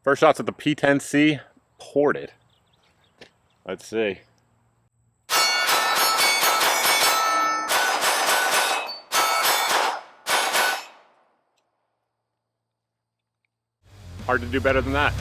First shots at the P-10C Ported. Let's see. Hard to do better than that.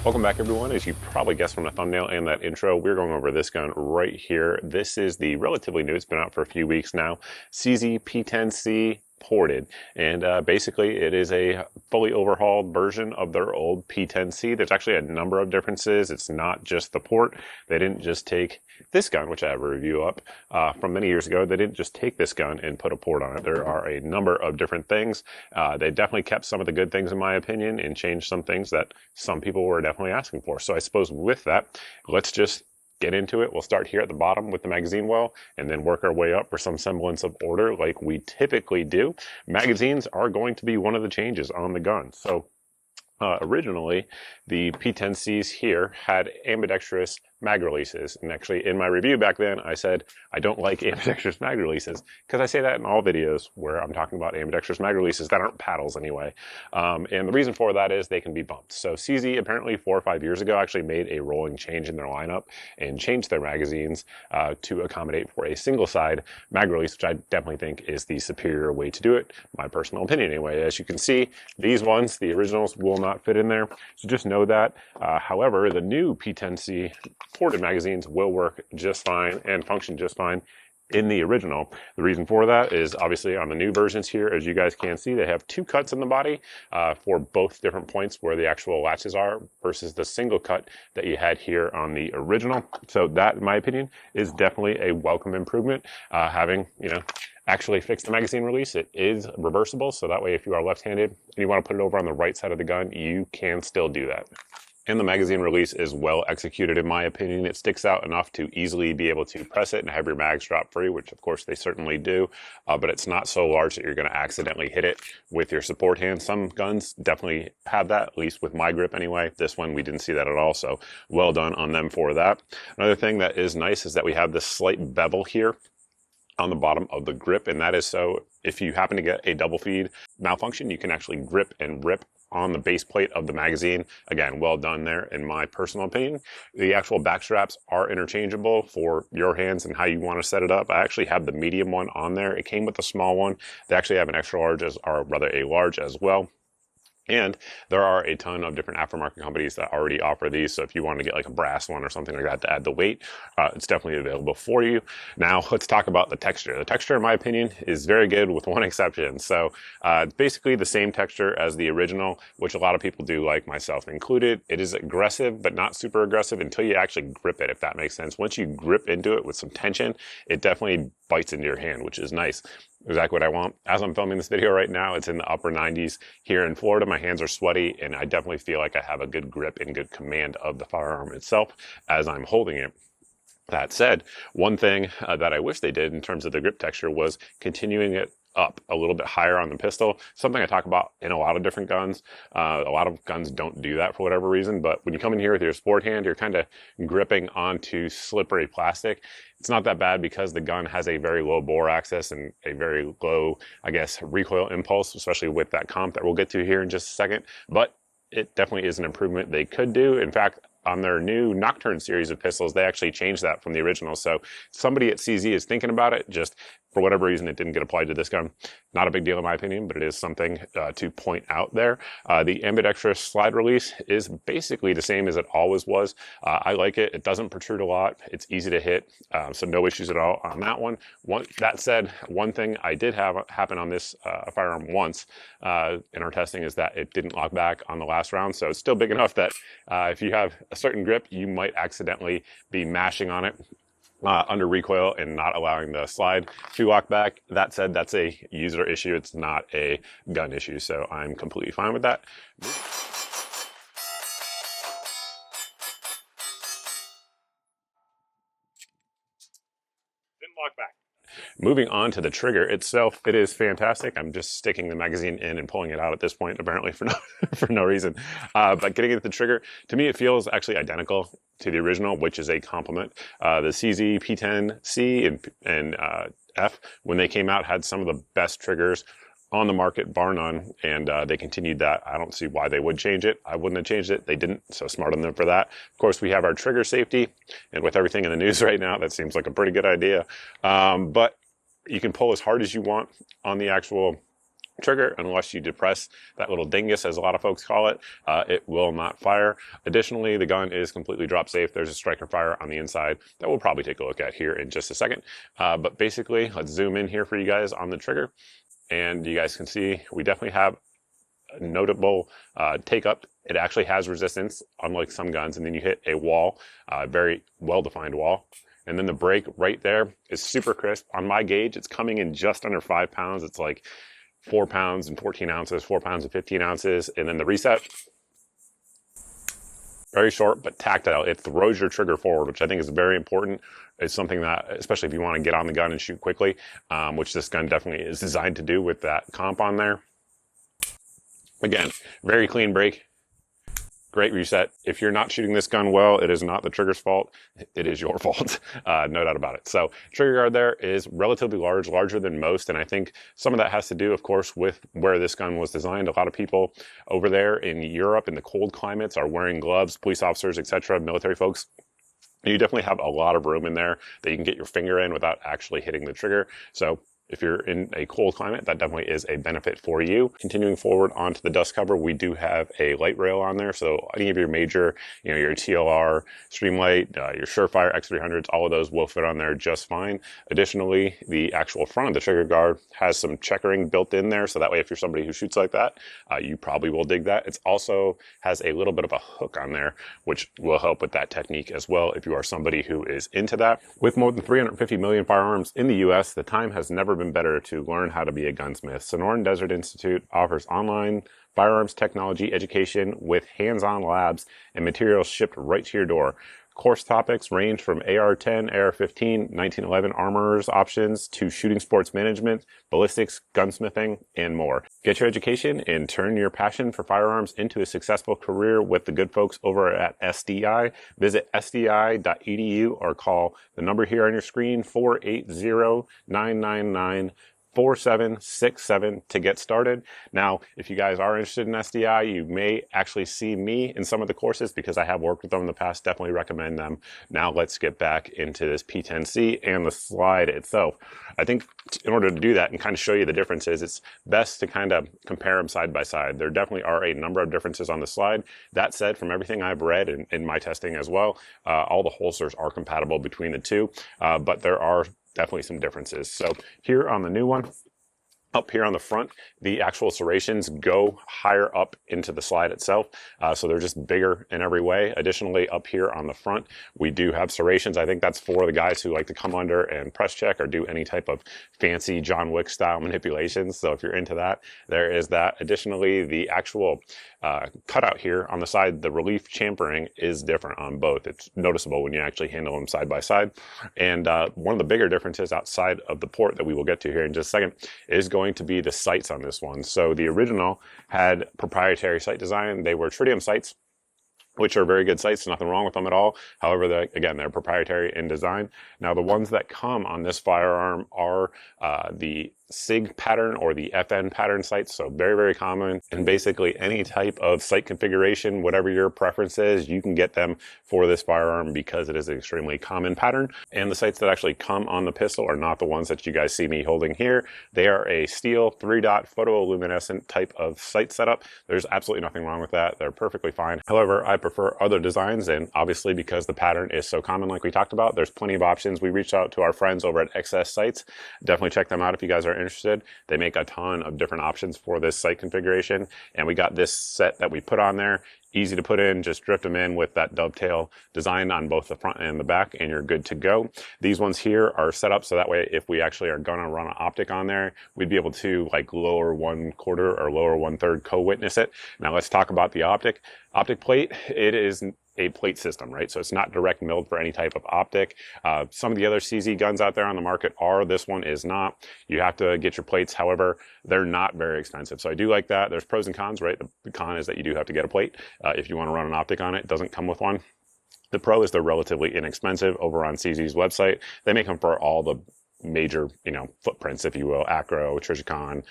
Welcome back, everyone. As you probably guessed from the thumbnail and that intro, we're going over this gun right here. This is the relatively new, it's been out for a few weeks now, CZ P-10C Ported. And basically it is a fully overhauled version of their old P-10C. There's actually a number of differences. It's not just the port. They didn't just take this gun, which I have a review up from many years ago. They didn't just take this gun and put a port on it. There are a number of different things. They definitely kept some of the good things, in my opinion, and changed some things that some people were definitely asking for. So I suppose with that, let's just get into it. We'll start here at the bottom with the magazine well and then work our way up for some semblance of order like we typically do. Magazines are going to be one of the changes on the gun. So originally, the P-10Cs here had ambidextrous mag releases. And actually, in my review back then, I said, I don't like ambidextrous mag releases, because I say that in all videos where I'm talking about ambidextrous mag releases that aren't paddles anyway. And the reason for that is they can be bumped. So CZ apparently 4 or 5 years ago actually made a rolling change in their lineup and changed their magazines to accommodate for a single side mag release, which I definitely think is the superior way to do it. My personal opinion anyway. As you can see, these ones, the originals, will not fit in there. So just know that. However, the new P-10C ported magazines will work just fine and function just fine in the original. The reason for that is obviously on the new versions here, as you guys can see, they have 2 cuts in the body for both different points where the actual latches are versus the single cut that you had here on the original. So that, in my opinion, is definitely a welcome improvement. Having, actually fix the magazine release. It is reversible, so that way if you are left-handed and you want to put it over on the right side of the gun, you can still do that. And the magazine release is well executed, in my opinion. It sticks out enough to easily be able to press it and have your mags drop free, which of course they certainly do, but it's not so large that you're going to accidentally hit it with your support hand. Some guns definitely have that, at least with my grip anyway. This one, we didn't see that at all, so well done on them for that. Another thing that is nice is that we have this slight bevel here on the bottom of the grip, and that is so if you happen to get a double feed malfunction, you can actually grip and rip on the base plate of the magazine. Again, well done there, in my personal opinion. The actual back straps are interchangeable for your hands and how you want to set it up. I actually have the medium one on there. It came with a small one. They actually have an extra large, or rather a large as well. And there are a ton of different aftermarket companies that already offer these. So if you want to get like a brass one or something like that to add the weight, it's definitely available for you. Now let's talk about the texture. The texture, in my opinion, is very good with one exception. So it's basically the same texture as the original, which a lot of people do, like myself included. It is aggressive, but not super aggressive until you actually grip it, if that makes sense. Once you grip into it with some tension, it definitely bites into your hand, which is nice. Exactly what I want. As I'm filming this video right now, it's in the upper 90s here in Florida. My hands are sweaty, and I definitely feel like I have a good grip and good command of the firearm itself as I'm holding it. That said, one thing that I wish they did in terms of the grip texture was continuing it up a little bit higher on the pistol. Something I talk about in a lot of different guns. A lot of guns don't do that for whatever reason, but when you come in here with your sport hand, you're kind of gripping onto slippery plastic. It's not that bad because the gun has a very low bore axis and a very low, I guess, recoil impulse, especially with that comp that we'll get to here in just a second. But it definitely is an improvement they could do. In fact, on their new Nocturne series of pistols, they actually changed that from the original. So somebody at CZ is thinking about it. Just for whatever reason, it didn't get applied to this gun. Not a big deal in my opinion, but it is something to point out there. The ambidextrous slide release is basically the same as it always was. I like it. It doesn't protrude a lot. It's easy to hit, so no issues at all on that one. That said, one thing I did have happen on this firearm once in our testing is that it didn't lock back on the last round. So it's still big enough that if you have a certain grip, you might accidentally be mashing on it under recoil and not allowing the slide to lock back. That said, that's a user issue. It's not a gun issue, so I'm completely fine with that. Didn't lock back. Moving on to the trigger itself, it is fantastic. I'm just sticking the magazine in and pulling it out at this point, apparently for no, for no reason. But getting into the trigger, to me, it feels actually identical to the original, which is a compliment. The CZ P-10C and F, when they came out, had some of the best triggers on the market, bar none, and they continued that. I don't see why they would change it. I wouldn't have changed it. They didn't, so smart on them for that. Of course, we have our trigger safety, and with everything in the news right now, that seems like a pretty good idea. But you can pull as hard as you want on the actual trigger unless you depress that little dingus, as a lot of folks call it. It will not fire. Additionally, the gun is completely drop safe. There's a striker fire on the inside that we'll probably take a look at here in just a second. But basically, let's zoom in here for you guys on the trigger. And you guys can see we definitely have a notable take up. It actually has resistance, unlike some guns. And then you hit a wall, very well-defined wall. And then the break right there is super crisp. On my gauge, it's coming in just under 5 pounds. It's like 4 pounds and 14 ounces, 4 pounds and 15 ounces. And then the reset, very short, but tactile. It throws your trigger forward, which I think is very important. It's something that, especially if you want to get on the gun and shoot quickly, which this gun definitely is designed to do with that comp on there. Again, very clean break. Great reset. If you're not shooting this gun well, it is not the trigger's fault. It is your fault. No doubt about it. So trigger guard there is relatively large, larger than most. And I think some of that has to do, of course, with where this gun was designed. A lot of people over there in Europe in the cold climates are wearing gloves, police officers, etc., military folks. You definitely have a lot of room in there that you can get your finger in without actually hitting the trigger. So if you're in a cold climate, that definitely is a benefit for you. Continuing forward onto the dust cover, we do have a light rail on there. So any of your major, your TLR, Streamlight, your Surefire X300s, all of those will fit on there just fine. Additionally, the actual front of the trigger guard has some checkering built in there. So that way, if you're somebody who shoots like that, you probably will dig that. It also has a little bit of a hook on there, which will help with that technique as well if you are somebody who is into that. With more than 350 million firearms in the US, the time has never been better to learn how to be a gunsmith. Sonoran Desert Institute offers online firearms technology education with hands-on labs and materials shipped right to your door. Course topics range from AR-10, AR-15, 1911 armorer's options to shooting sports management, ballistics, gunsmithing, and more. Get your education and turn your passion for firearms into a successful career with the good folks over at SDI. Visit sdi.edu or call the number here on your screen, 480-999-4767 to get started. Now, if you guys are interested in SDI, you may actually see me in some of the courses because I have worked with them in the past. Definitely recommend them. Now let's get back into this P-10C and the slide itself. I think in order to do that and kind of show you the differences, it's best to kind of compare them side by side. There definitely are a number of differences on the slide. That said, from everything I've read and in my testing as well, all the holsters are compatible between the two, but there are definitely some differences. So here on the new one, up here on the front, the actual serrations go higher up into the slide itself. So they're just bigger in every way. Additionally, up here on the front, we do have serrations. I think that's for the guys who like to come under and press check or do any type of fancy John Wick style manipulations. So if you're into that, there is that. Additionally, the actual cutout here on the side, the relief chamfering is different on both. It's noticeable when you actually handle them side by side. And one of the bigger differences outside of the port that we will get to here in just a second is going to be the sights on this one. So the original had proprietary sight design. They were tritium sights, which are very good sights, nothing wrong with them at all. However, again, they're proprietary in design. Now, the ones that come on this firearm are the SIG pattern or the FN pattern sights, so very, very common. And basically any type of sight configuration, whatever your preference is, you can get them for this firearm because it is an extremely common pattern. And the sights that actually come on the pistol are not the ones that you guys see me holding here. They are a steel 3-dot photoluminescent type of sight setup. There's absolutely nothing wrong with that. They're perfectly fine. However, I prefer other designs, and obviously because the pattern is so common like we talked about, there's plenty of options. We reached out to our friends over at XS Sights. Definitely check them out if you guys are interested. They make a ton of different options for this sight configuration, and we got this set that we put on there. Easy to put in, just drift them in with that dovetail design on both the front and the back, and you're good to go. These ones here are set up so that way if we actually are gonna run an optic on there, we'd be able to like lower 1/4 or lower 1/3 co-witness it. Now let's talk about the optic. Optic plate, it is a plate system, right? So it's not direct milled for any type of optic. Some of the other CZ guns out there on the market are. This one is not. You have to get your plates. However, they're not very expensive. So I do like that. There's pros and cons, right? The con is that you do have to get a plate. If you want to run an optic on it, it doesn't come with one. The pro is they're relatively inexpensive over on CZ's website. They make them for all the major, footprints, if you will, Acro, Trijicon,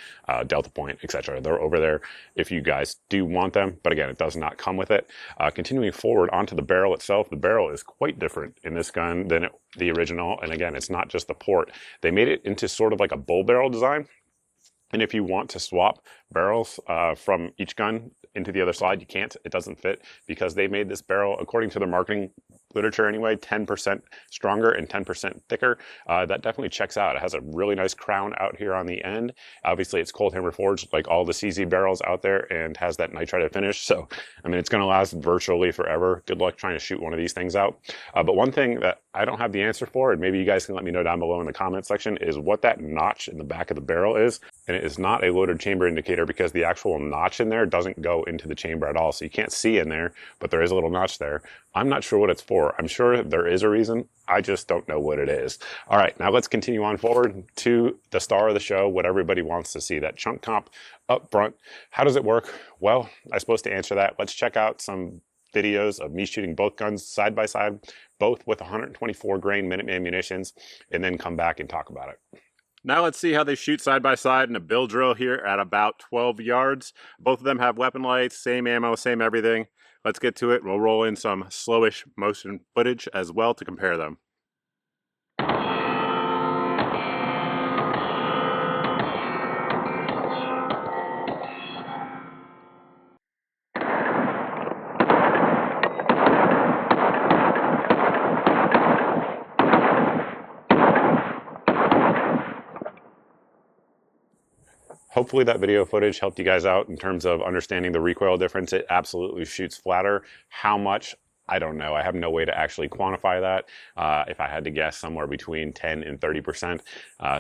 Delta Point, etc. They're over there if you guys do want them. But again, it does not come with it. Continuing forward onto the barrel itself, the barrel is quite different in this gun than the original. And again, it's not just the port. They made it into sort of like a bull barrel design. And if you want to swap barrels from each gun into the other side, you can't. It doesn't fit because they made this barrel, according to their marketing literature anyway, 10% stronger and 10% thicker. That definitely checks out. It has a really nice crown out here on the end. Obviously, it's cold hammer forged like all the CZ barrels out there and has that nitride finish. So, I mean, it's going to last virtually forever. Good luck trying to shoot one of these things out. But one thing that I don't have the answer for, and maybe you guys can let me know down below in the comment section, is what that notch in the back of the barrel is. And it is not a loaded chamber indicator because the actual notch in there doesn't go into the chamber at all. So you can't see in there, but there is a little notch there. I'm not sure what it's for. I'm sure there is a reason. I just don't know what it is. All right, now let's continue on forward to the star of the show, what everybody wants to see, that chunk comp up front. How does it work? Well, I'm supposed to answer that. Let's check out some videos of me shooting both guns side by side, both with 124 grain Minuteman munitions, and then come back and talk about it. Now let's see how they shoot side by side in a bill drill here at about 12 yards. Both of them have weapon lights, same ammo, same everything. Let's get to it. We'll roll in some slowish motion footage as well to compare them. Hopefully that video footage helped you guys out in terms of understanding the recoil difference. It absolutely shoots flatter. How much? I don't know. I have no way to actually quantify that. If I had to guess, somewhere between 10 and 30%,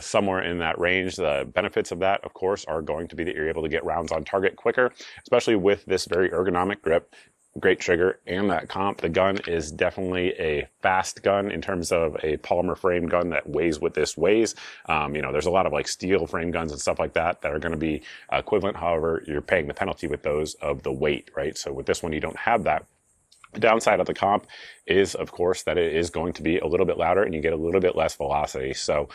somewhere in that range. The benefits of that, of course, are going to be that you're able to get rounds on target quicker, especially with this very ergonomic grip. Great trigger and that comp. The gun is definitely a fast gun in terms of a polymer frame gun that weighs what this weighs. There's a lot of like steel frame guns and stuff like that that are going to be equivalent. However, you're paying the penalty with those of the weight, right? So with this one, you don't have that. The downside of the comp is, of course, that it is going to be a little bit louder and you get a little bit less velocity. So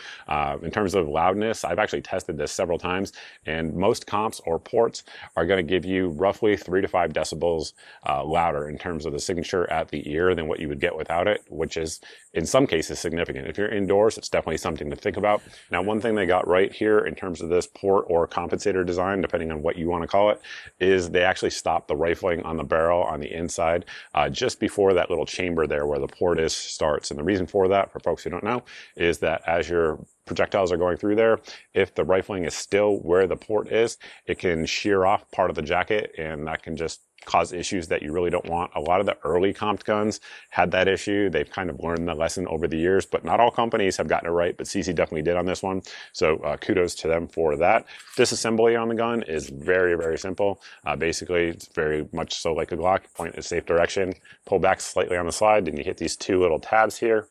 in terms of loudness, I've actually tested this several times, and most comps or ports are going to give you roughly 3 to 5 decibels louder in terms of the signature at the ear than what you would get without it, which is in some cases significant. If you're indoors, it's definitely something to think about. Now, one thing they got right here in terms of this port or compensator design, depending on what you want to call it, is they actually stopped the rifling on the barrel on the inside just before that little chamber there where the port is starts. And the reason for that, for folks who don't know, is that as your projectiles are going through there, if the rifling is still where the port is, it can shear off part of the jacket, and that can just cause issues that you really don't want. A lot of the early comped guns had that issue. They've kind of learned the lesson over the years, but not all companies have gotten it right, but CZ definitely did on this one. So kudos to them for that. Disassembly on the gun is very, very simple. Basically, it's very much so like a Glock. Point in a safe direction, pull back slightly on the slide, and you hit these 2 little tabs here,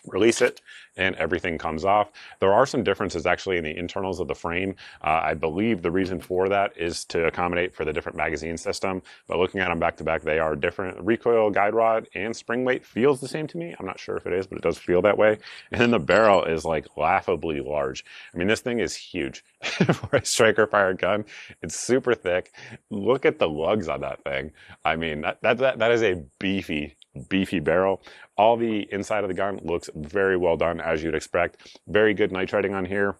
release it, and everything comes off. There are some differences actually in the internals of the frame. I believe the reason for that is to accommodate for the different magazine system, but looking at them back to back, they are different. Recoil, guide rod, and spring weight feels the same to me. I'm not sure if it is, but it does feel that way. And then the barrel is like laughably large. I mean, this thing is huge for a striker fired gun. It's super thick. Look at the lugs on that thing. I mean, that is a beefy barrel. All the inside of the gun looks very well done, as you'd expect. Very good nitriding on here.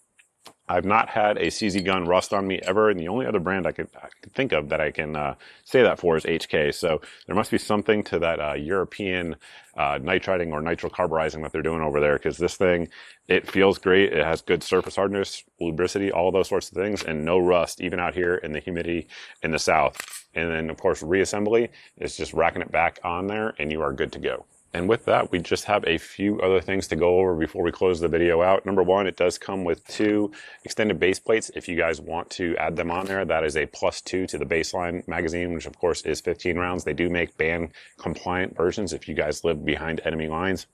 I've not had a CZ gun rust on me ever, and the only other brand I could think of that I can say that for is HK. So there must be something to that European nitriding or nitrocarburizing that they're doing over there, because this thing, it feels great. It has good surface hardness, lubricity, all those sorts of things, and no rust, even out here in the humidity in the south. And then, of course, reassembly is just racking it back on there, and you are good to go. And with that, we just have a few other things to go over before we close the video out. Number one, it does come with 2 extended base plates. If you guys want to add them on there, that is a +2 to the baseline magazine, which of course is 15 rounds. They do make band compliant versions if you guys live behind enemy lines.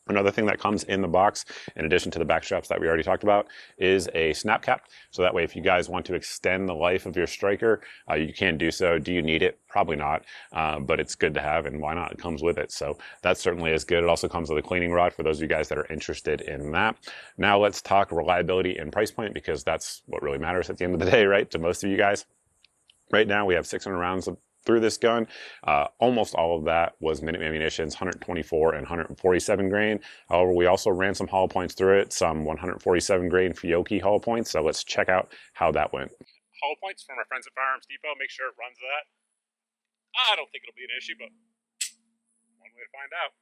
Another thing that comes in the box, in addition to the back straps that we already talked about, is a snap cap. So that way, if you guys want to extend the life of your striker, you can do so. Do you need it? Probably not, but it's good to have, and why not? It comes with it. So that certainly is good. It also comes with a cleaning rod for those of you guys that are interested in that. Now let's talk reliability and price point, because that's what really matters at the end of the day, right? To most of you guys. Right now, we have 600 rounds through this gun. Almost all of that was Minute Ammunition's 124 and 147 grain. However, we also ran some hollow points through it, some 147 grain Fiocchi hollow points. So let's check out how that went. Hollow points from our friends at Firearms Depot. Make sure it runs that. I don't think it'll be an issue, but one way to find out.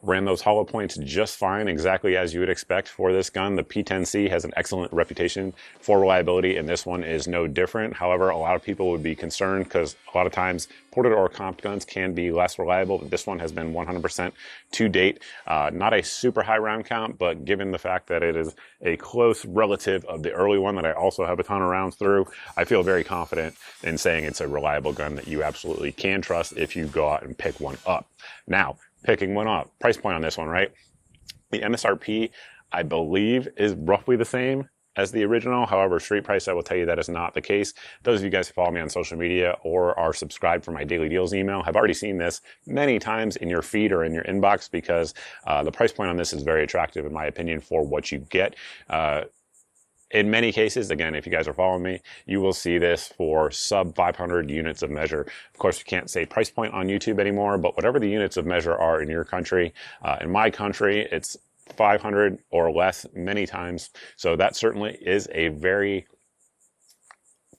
Ran those hollow points just fine, exactly as you would expect for this gun. The P-10C has an excellent reputation for reliability, and this one is no different. However, a lot of people would be concerned because a lot of times ported or comped guns can be less reliable. This one has been 100% to date. Not a super high round count, but given the fact that it is a close relative of the early one that I also have a ton of rounds through, I feel very confident in saying it's a reliable gun that you absolutely can trust if you go out and pick one up. Now, picking one up. Price point on this one, right? The MSRP, I believe, is roughly the same as the original. However, street price, I will tell you that is not the case. Those of you guys who follow me on social media or are subscribed for my daily deals email have already seen this many times in your feed or in your inbox, because the price point on this is very attractive, in my opinion, for what you get. In many cases, again, if you guys are following me, you will see this for sub 500 units of measure. Of course, you can't say price point on YouTube anymore, but whatever the units of measure are in your country, in my country, it's 500 or less many times. So that certainly is a very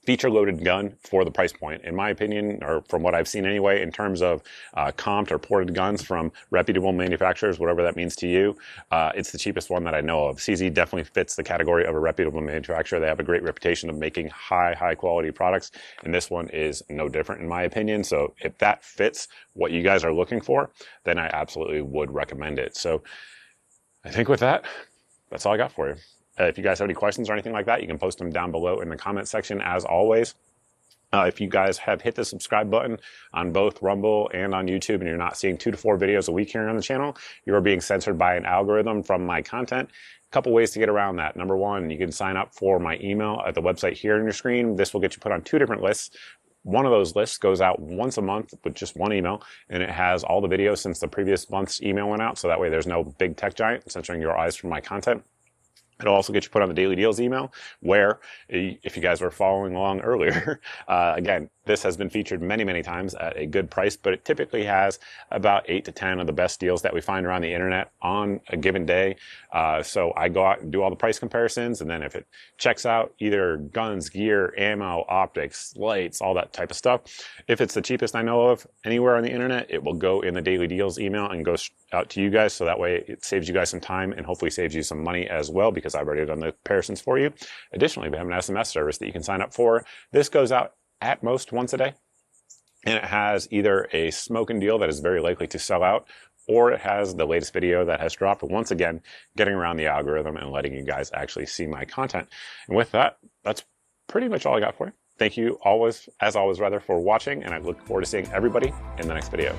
feature-loaded gun for the price point, in my opinion, or from what I've seen anyway, in terms of comped or ported guns from reputable manufacturers, whatever that means to you. It's the cheapest one that I know of. CZ definitely fits the category of a reputable manufacturer. They have a great reputation of making high quality products, and this one is no different, in my opinion. So if that fits what you guys are looking for, then I absolutely would recommend it. So I think with that, that's all I got for you. If you guys have any questions or anything like that, you can post them down below in the comment section, as always. If you guys have hit the subscribe button on both Rumble and on YouTube, and you're not seeing 2 to 4 videos a week here on the channel, you are being censored by an algorithm from my content. A couple ways to get around that. Number one, you can sign up for my email at the website here on your screen. This will get you put on 2 different lists. One of those lists goes out once a month with just one email, and it has all the videos since the previous month's email went out, so that way there's no big tech giant censoring your eyes from my content. It'll also get you put on the Daily Deals email, where, if you guys were following along earlier, again, this has been featured many times at a good price, but it typically has about 8 to 10 of the best deals that we find around the internet on a given day. So I go out and do all the price comparisons, and then if it checks out, either guns, gear, ammo, optics, lights, all that type of stuff, if it's the cheapest I know of anywhere on the internet, it will go in the Daily Deals email and go out to you guys, so that way it saves you guys some time and hopefully saves you some money as well, because I've already done the comparisons for you. Additionally, we have an SMS service that you can sign up for. This goes out at most once a day, and it has either a smoking deal that is very likely to sell out, or it has the latest video that has dropped, once again, getting around the algorithm and letting you guys actually see my content. And with that, that's pretty much all I got for you. Thank you as always, for watching, and I look forward to seeing everybody in the next video.